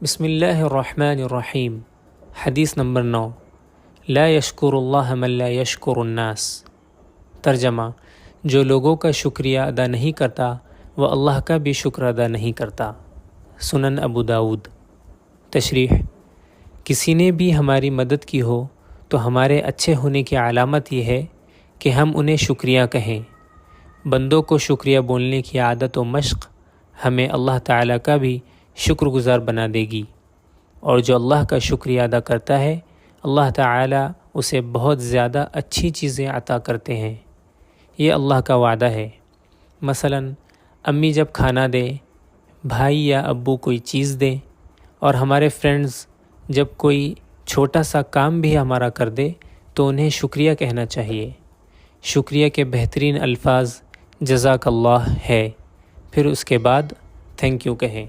بسم اللہ الرحمن الرحیم۔ حدیث نمبر 9، لا یشکر اللہ من لا یشکر الناس۔ ترجمہ: جو لوگوں کا شکریہ ادا نہیں کرتا وہ اللہ کا بھی شکر ادا نہیں کرتا۔ سنن ابو داؤد۔ تشریح: کسی نے بھی ہماری مدد کی ہو تو ہمارے اچھے ہونے کی علامت یہ ہے کہ ہم انہیں شکریہ کہیں۔ بندوں کو شکریہ بولنے کی عادت و مشق ہمیں اللہ تعالیٰ کا بھی شکر گزار بنا دے گی، اور جو اللہ کا شکریہ ادا کرتا ہے اللہ تعالیٰ اسے بہت زیادہ اچھی چیزیں عطا کرتے ہیں۔ یہ اللہ کا وعدہ ہے۔ مثلا امی جب کھانا دے، بھائی یا ابو کوئی چیز دے، اور ہمارے فرینڈز جب کوئی چھوٹا سا کام بھی ہمارا کر دے تو انہیں شکریہ کہنا چاہیے۔ شکریہ کے بہترین الفاظ جزاک اللہ ہے، پھر اس کے بعد تھینک یو کہیں۔